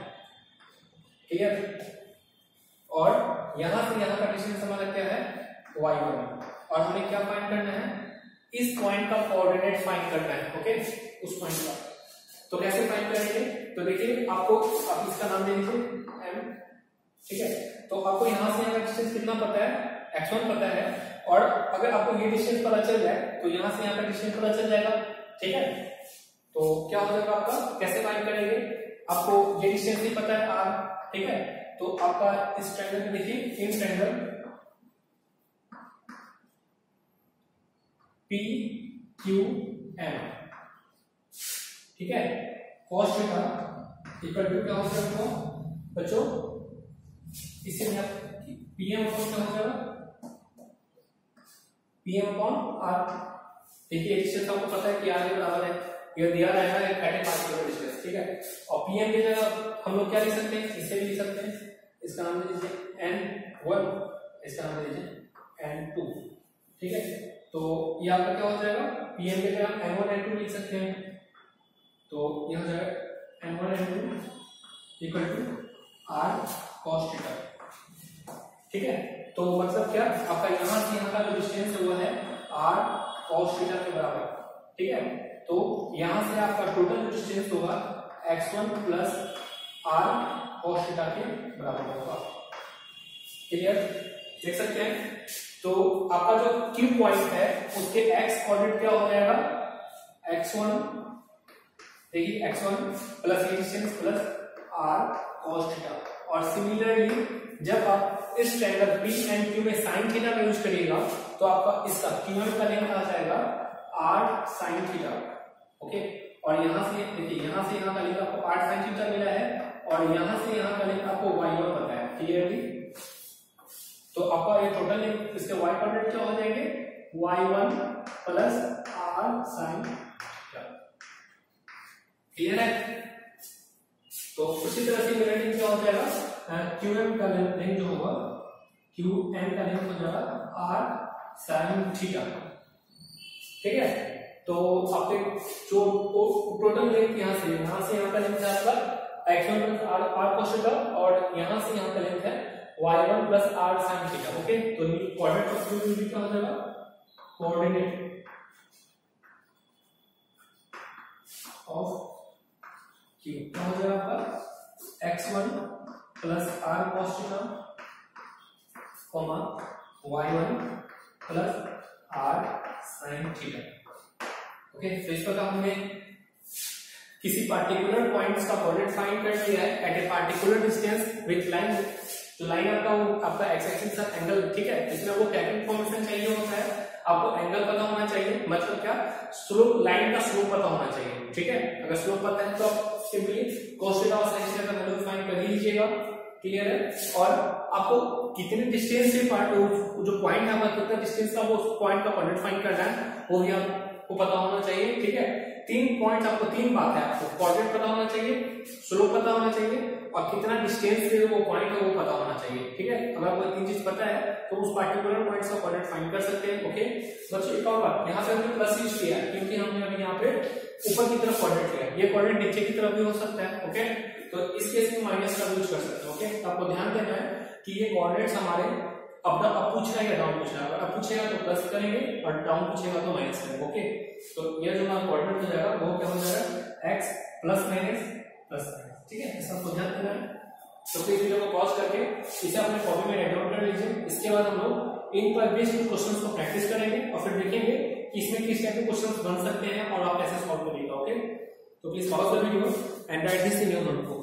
क्लियर, और यहां से यहां का डिस्टेंस हमारा क्या है, y1, और हमें क्या फाइंड करना है, इस पॉइंट का कोऑर्डिनेट फाइंड करना है। ओके, उस पॉइंट का। तो कैसे फाइंड करेंगे, तो देखिए आपको आप इसका नाम दे दीजिए m, ठीक है, तो आपको यहां से यहां का डिस्टेंस कितना पता है, x1 पता है, और अगर आपको ये डिस्टेंस पता चल जाए तो यहां से यहां का डिस्टेंस पता चल जाएगा। ठीक है, तो क्या हो जाएगा आपका, कैसे फाइंड करेंगे, आपको ये डिस्टेंस नहीं पता है r, ठीक है, तो आपका इस ट्रायंगल में देखिए in triangle p q m, ठीक है, cos थीटा इक्वल टू क्या हो जाएगा बच्चों, इसे में आप pm अपॉन क्या हो जाएगा, pm अपॉन r। देखिए डिस्टेंस आपको पता है कि r के बराबर है, ये दिया रहेगा एट ए पार्टिकुलर डिस्टेंस, ठीक है, और pm की जगह हम लोग क्या लिख सकते हैं, इसे भी लिख सकते हैं, इसका नाम दे दीजिए n1, इसका नाम दे दीजिए n2, ठीक है, तो ये आपका क्या हो जाएगा, pm की जगह n1 n2 लिख सकते हैं, तो ये हो जाएगा n1 n2 equal to r cos theta. ठीक है, तो मतलब क्या, आपका यहां से यहां का जो डिस्टेंस है वो है r cos थीटा के बराबर। ठीक है, तो यहां से आपका टोटल डिस्टेंस होगा x1 plus r cos theta के बराबर होगा। क्लियर, देख सकते हैं, तो आपका जो Q पॉइंट है उसके x कोऑर्डिनेट क्या हो जाएगा, x1, देखिए x1 प्लस ये distance plus r cos theta, और सिमिलरली जब आप इस ट्रायंगल P एंड Q में sin थीटा का यूज करिएगा तो आपका इसका Qm का लेंथ आ जाएगा r sin थीटा। ओके, और यहाँ से देखिए, यहाँ से यहाँ का लेंथ आपको 8 sin थीटा मिला है और यहाँ से यहाँ का लेंथ आपको y1 पता है, क्लियरली। तो आपका ये टोटल लेंथ, इसके y कोऑर्डिनेट क्या हो जाएंगे, y1 plus r sin theta, clear है। तो उसी तरह से मेरा लेंथ क्या हो जाएगा, qm का लेंथ जो होगा, qm का लेंथ हो जाएगा r sin थीटा, ठीक है। तो आपके जो टोटल लेंथ यहाँ से यहाँ का लेंथ है आपका x1 plus r cos theta और यहाँ से यहाँ का लेंथ है y1 plus r sin theta, okay. तो कोऑर्डिनेट ऑफ q क्या हो जाएगा, कोऑर्डिनेट ऑफ q क्या हो जाएगा आपका x1 plus r cos theta y1 plus r sin theta, okay. तो इस प्रकार हमने किसी पार्टिकुलर पॉइंट्स का कोऑर्डिनेट फाइंड कर लिया है at a particular distance with line. तो लाइन आपका वो आपका एक्स एक्सिस का एंगल, ठीक है। इसमें वो क्या इन्फॉर्मेशन चाहिए होता है, आपको एंगल पता होना चाहिए, मतलब क्या, स्लोप, लाइन का स्लोप पता होना चाहिए, ठीक है। अगर स्लोप पता है तो आप सिंपली cos थीटा और sin थीटा का वैल्यू फाइंड कर ही लीजिएगा, क्लियर है। और आपको कितने डिस्टेंस से पार्ट, जो पॉइंट है आपका कितना डिस्टेंस का वो पॉइंट का कोऑर्डिनेट फाइंड करना है वो भी आपको पता होना चाहिए, ठीक है। 3 पॉइंट, आपको 3 बात है, आपको कोऑर्डिनेट पता होना चाहिए, स्लोप पता होना चाहिए और कितना डिस्टेंस से वो पॉइंट है वो पता होना चाहिए, ठीक है। अगर आपको 3 चीज पता है तो उस पार्टिकुलर पॉइंट का कोऑर्डिनेट फाइंड कर सकते हैं, ओके। बच्चों एक और बात, यहाँ पे हमने प्लस यूज किया है क्योंकि हमने अभी यहाँ पे ऊपर की तरफ कोऑर्डिनेट लिया, ये कोऑर्डिनेट नीचे की तरफ भी हो सकता है, ओके। तो इस केस में माइनस का यूज कर सकते हैं, ओके। आपको ध्यान देना है कि ये कोऑर्डिनेट्स हमारे अप पूछ रहा है या डाउन पूछ रहा है, अगर पूछेगा तो प्लस करेंगे और डाउन पूछेगा तो माइनस करेंगे, ओके। तो ये जो हमारा कोऑर्डिनेट हो जाएगा वो क्या हो जाएगा, x plus minus plus minus, ठीक है। इसका आपको ध्यान देना है। तो फिर वीडियो को पॉज करके इसे अपने कॉपी में राइट डाउन कर लीजिए। इसके बाद हम लोग इन पर बेस्ड क्वेश्चंस को प्रैक्टिस करेंगे और फिर देखेंगे कि इसमें किस टाइप के क्वेश्चंस बन सकते हैं और आप कैसे सॉल्व करेंगे, ओके। तो please pause the video and write this in your notebook.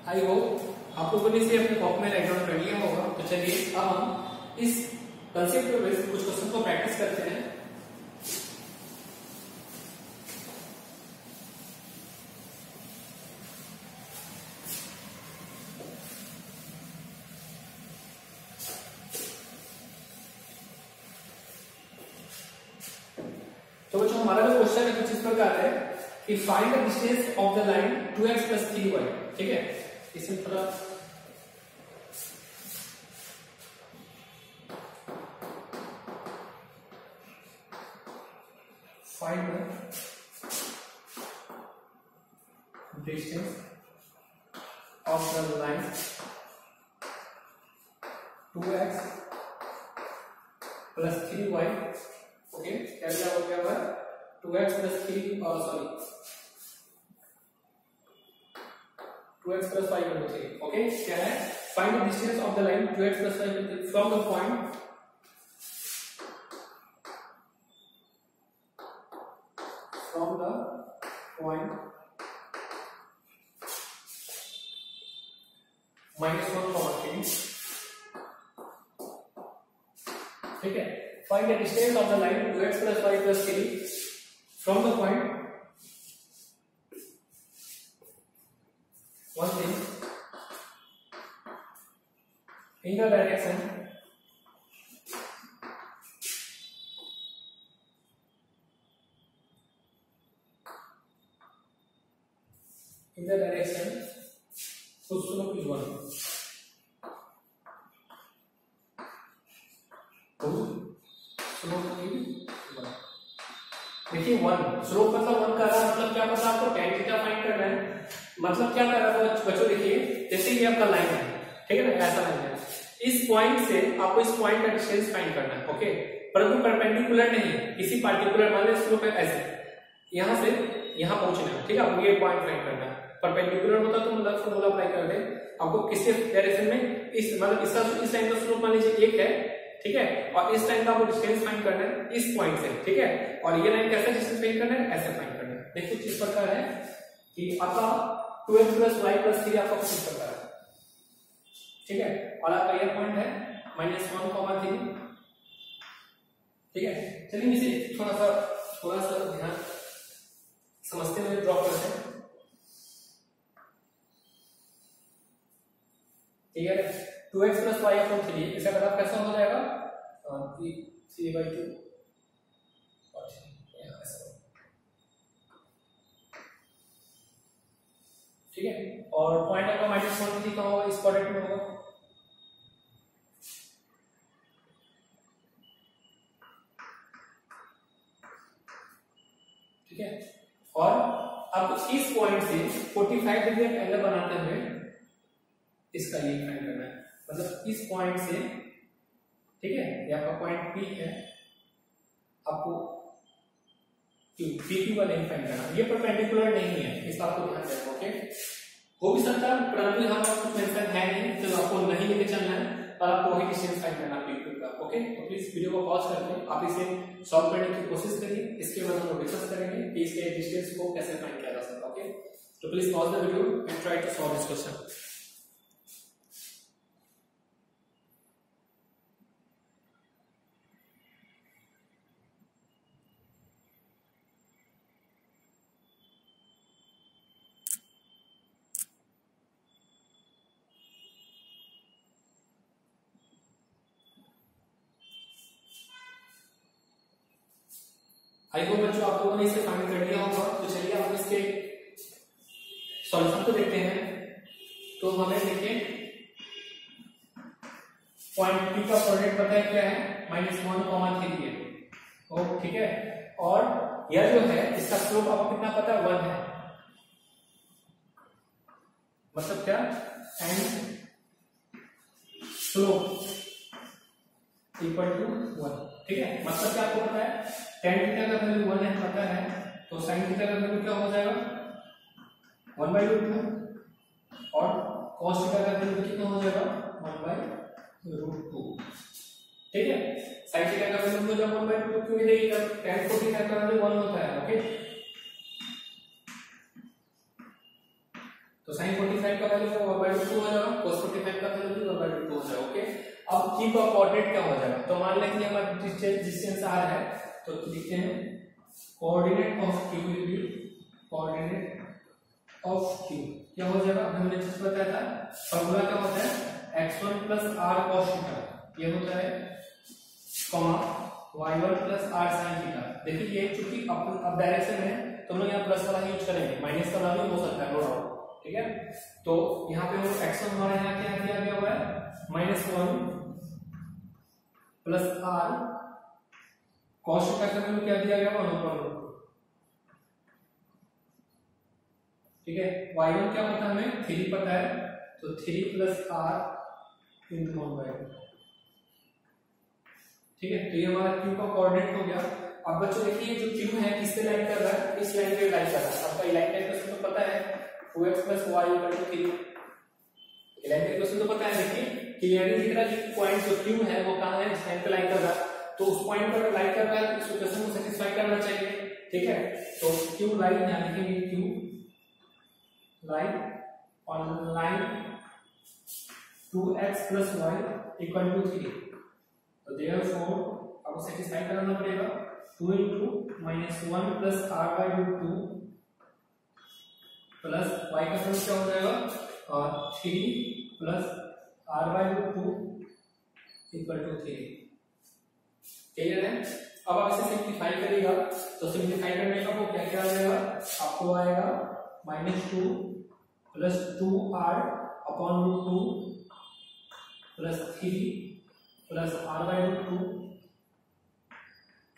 I hope आप लोगों ने इसे अपने कॉपी में राइट डाउन कर लिया होगा। तो चलिए अब हम इस कंसेप्ट पे बेस्ड कुछ क्वेश्चन को प्रैक्टिस करते हैं। तो बच्चों हमारा जो क्वेश्चन है कुछ इस प्रकार है कि find the distance of the line 2x + 3y, ठीक है। इसमें थोड़ा find the distance of the line 2x + 3y, okay. क्या हो गया 2x + 3 और सॉरी 2x + 5 होना चाहिए, ओके। क्या है, find the distance of the line 2x + 5 from the point -1, 3, ठीक है। Find the distance of the line 2x + 5 + 3 from the point 1 3 in the direction so slope is 1, slope देखिए 1 slope मतलब 1 कर रहा है, मतलब क्या पता आपको tan थीटा फाइंड करना है। मतलब क्या कर रहा है बच्चों, देखिए जैसे ये आपका लाइन है, ठीक है ना, ऐसा लाइन है, इस पॉइंट से आपको इस पॉइंट का डिस्टेंस फाइंड करना है, ओके, परंतु परपेंडिकुलर नहीं है, किसी पार्टिकुलर मान लीजिए स्लोप है ऐसे, यहां से यहां पहुंचना है, ठीक है, आपको ये पॉइंट फाइंड करना है। परपेंडिकुलर होता तो मतलब फॉर्मूला अप्लाई कर दे, आपको किसी डायरेक्शन में इस मतलब इसका इस लाइन का स्लोप मान लीजिए 1 है, ठीक है, और इस लाइन का आपको डिस्टेंस फाइंड करना है इस पॉइंट से, ठीक है, और ये लाइन कैसे डिस्टेंस फाइंड करना है, ऐसे फाइंड करना है। देखो किस प्रकार है कि आपका 2x + y + 3 आपका किस प्रकार है, ठीक है, और आपका ये पॉइंट है -1, 3, ठीक है। चलिए इसे थोड़ा सा ध्यान समझते हुए ड्रॉ करते हैं, ठीक है। 2x + y 3 इसका मतलब कैसा हो जाएगा 3/2 और ठीक है, और पॉइंट आपका -1, 3 कहां होगा, इस क्वाड्रेंट में होगा, ठीक है। और अब इस पॉइंट से 45 डिग्री एंगल बनाते हुए इसका ये फाइंड करना है, मतलब इस पॉइंट से, ठीक है, ये आपका पॉइंट P है, आपको PQ का लेंथ फाइंड करना है, ये परपेंडिकुलर नहीं है, इसका आपको ध्यान रखना, ओके। हो भी सकता है परंतु यहां पर कुछ मेंशन है नहीं, तो आपको नहीं लेके चलना है और आपको वही डिस्टेंस फाइंड करना PQ का, ओके। तो प्लीज वीडियो को पॉज करके आप इसे सॉल्व करने की कोशिश करिए, इसके बाद हम डिस्कस करेंगे कि इसके डिस्टेंस को कैसे फाइंड किया जा सकता है, ओके। तो please pause the video and try to solve this question. I hope बच्चों आप लोगों ने इसे फाइंड कर लिया होगा। तो चलिए आप इसके सॉल्यूशन को देखते हैं। तो हमें देखिए पॉइंट P का कोऑर्डिनेट पता है क्या है, -1, 3 है, ओ ठीक है, और यह जो है इसका स्लोप आपको कितना पता है, 1 है, मतलब क्या, एंड स्लोप इक्वल टू 1, ठीक है, मतलब क्या आपको पता है, tan थीटा का वैल्यू 1 है पता है, तो sin थीटा का वैल्यू क्या हो जाएगा 1/√2 और cos थीटा का वैल्यू कितना हो जाएगा 1/√2, ठीक है। sin थीटा का वैल्यू हो जाएगा 1/√2, क्यों देखिए tan 45 का वैल्यू 1 होता है, ओके, तो sin 45 का वैल्यू 1/√2 हो जाएगा, cos 45 का वैल्यू 1/√2 हो जाएगा, ओके। अब Q का कोऑर्डिनेट क्या हो जाएगा, तो मान लें कि हमारा डिस्टेंस r है, तो लिखते हैं coordinate of Q will be coordinate of Q क्या हो जाएगा, हमने जस्ट बताया था फॉर्मूला क्या होता है x1 + r cos थीटा, ये होता है comma y1 + r sin theta. देखिए ये चूंकि अब डायरेक्शन है तो हम लोग यहाँ प्लस वाला यूज करेंगे, माइनस का वैल्यू हो सकता है, नो डाउट, ठीक है। तो यहाँ पे वो x1 हमारा यहाँ क्या दिया गया हुआ है -1 + r cos थीटा का वैल्यू क्या दिया गया 1/√2, ठीक है। y1 क्या पता है हमें 3 पता है, तो 3 + r × 1/2, ठीक है। तो ये हमारा Q का कोऑर्डिनेट हो गया। अब बच्चों देखिए जो Q है किस पे लाइन कर रहा है, इस लाइन पे लाइन कर रहा है, आपका लाइन का क्वेश्चन तो पता है 2x + y = 3, लाइन का क्वेश्चन तो पता है। देखिए क्लियरली दिख रहा है कि पॉइंट जो Q है वो कहां है, इस लाइन पे लाइन कर रहा है, तो उस पॉइंट पर लाइन कर रहा है, इस क्वेश्चन को सेटिस्फाई करना चाहिए, ठीक है। तो Q लाइन यहां लिखेंगे Q line on line 2x + y = 3, तो देयरफॉर आपको सेटिस्फाई करना पड़ेगा 2 × -1 + r/√2 प्लस y का फॉर्म क्या हो जाएगा 3 + r/√2 = 3, क्लियर है। अब आप इसे सिंप्लीफाई करिएगा, तो सिंप्लीफाई करने का वो क्या क्या आ जाएगा, आपको आएगा -2 + 2r/√2 + 3 + r/√2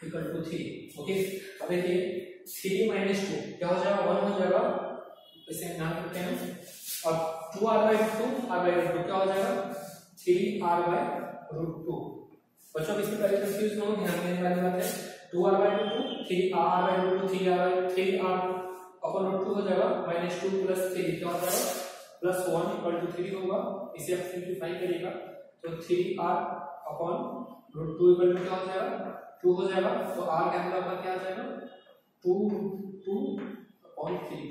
equal to 3। Okay, अब देखिए 3 माइनस 2 क्या हो जाएगा, 1 हो जाएगा, इसे नाम करते हैं। अब 2r/2 r/2 क्या हो जाएगा, 3r/2। बच्चों इससे पहले कंफ्यूज ना हो, ध्यान देने वाली बात है। 2r/2 3r/2 3r/2 हो जाएगा, -2 + 3 क्या हो जाएगा, +1 = 3 होगा। इसे आप सिंपलीफाई करिएगा तो 3r/2 = क्या हो जाएगा, 2 हो जाएगा। तो r का मतलब क्या आ जाएगा, 2/3।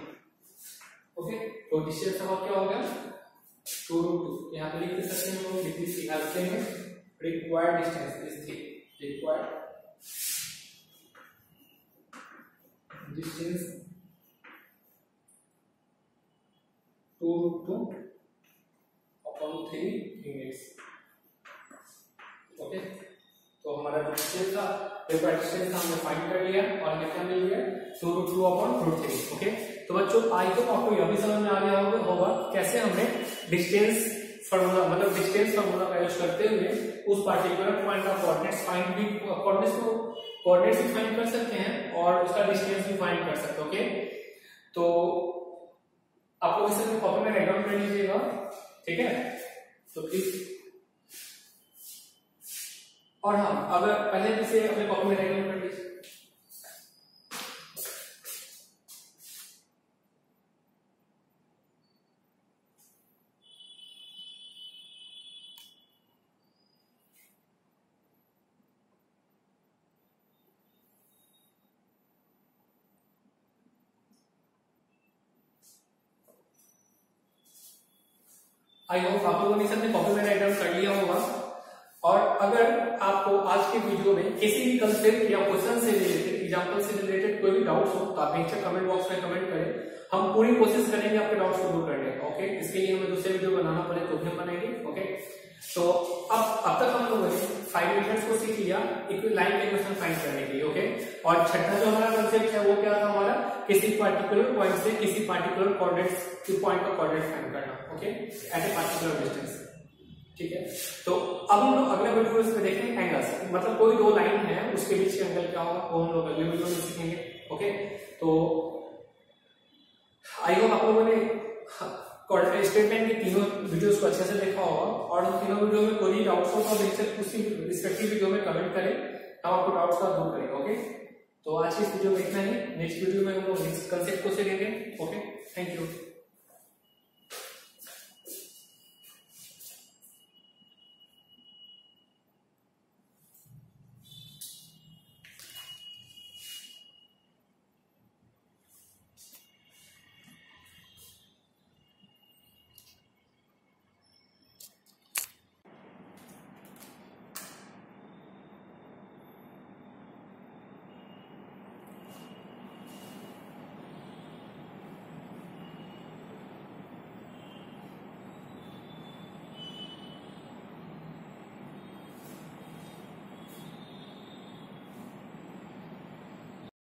ओके, तो डिस्टेंस का क्या हो गया, 2/2। यहाँ पे लिख सकते हैं हम लोग, डिग्री निकालते हैं। Required distance is 3, required distance 2/3 units. Okay, तो हमारा डिस्टेंस था, रिक्वायर्ड डिस्टेंस हमने फाइंड कर लिया और हमें क्या मिल गया, 2/3। ओके, तो बच्चों आई होप आपको यह भी समझ में आ गया होगा कैसे हमने डिस्टेंस फार्मूला मतलब डिस्टेंस फार्मूला का यूज करते हुए उस पार्टिकुलर पॉइंट का कोऑर्डिनेट्स कोऑर्डिनेट्स भी फाइंड कर सकते हैं और उसका डिस्टेंस भी फाइंड कर सकते हैं। ओके, तो आप लोग इसे कॉपी में राइट डाउन कर लीजिएगा, ठीक है। तो प्लीज, और हाँ, अगर पहले इसे अपने कॉपी में राइट डाउन कर लीजिए। आई होप आप लोगों ने इसे अपने कॉपी में राइट डाउन कर लिया होगा। और अगर आपको आज के वीडियो में किसी भी कंसेप्ट या क्वेश्चन से रिलेटेड, एग्जांपल से रिलेटेड कोई भी डाउट्स हो तो आप नीचे कमेंट बॉक्स में कमेंट करें, हम पूरी कोशिश करेंगे आपके डाउट्स को दूर करने का। ओके, इसके लिए हमें दूसरे वीडियो बनाना पड़े तो भी हम बनाएंगे। ओके, तो अब तक हम लोगों ने 5 मेथड्स को सीख लिया इक्विलाइन के क्वेश्चन फाइंड करने के लिए। ओके, और छठा जो हमारा कंसेप्ट है वो क्या था हमारा, किसी पार्टिकुलर पॉइंट से किसी पार्टिकुलर कोऑर्डिनेट्स के पॉइंट का कोऑर्डिनेट फाइंड करना। Okay, at a particular distance, ठीक है। तो अब हम लोग अगले वीडियो में देखेंगे एंगल्स, मतलब कोई दो लाइन है उसके बीच का एंगल क्या होगा वो हम लोग अगले वीडियो में सीखेंगे। ओके, तो आई होप आप लोगों ने स्टेटमेंट की तीनों वीडियोस को अच्छे से देखा होगा और उन तीनों वीडियो में कोई डाउट्स हो तो उसी रिस्पेक्टिव वीडियो में कमेंट करें, हम आपको डाउट्स का दूर करेंगे। ओके, तो आज की इस वीडियो में इतना ही, नेक्स्ट वीडियो में हम लोग नेक्स्ट कंसेप्ट को सीखेंगे। Okay, thank you.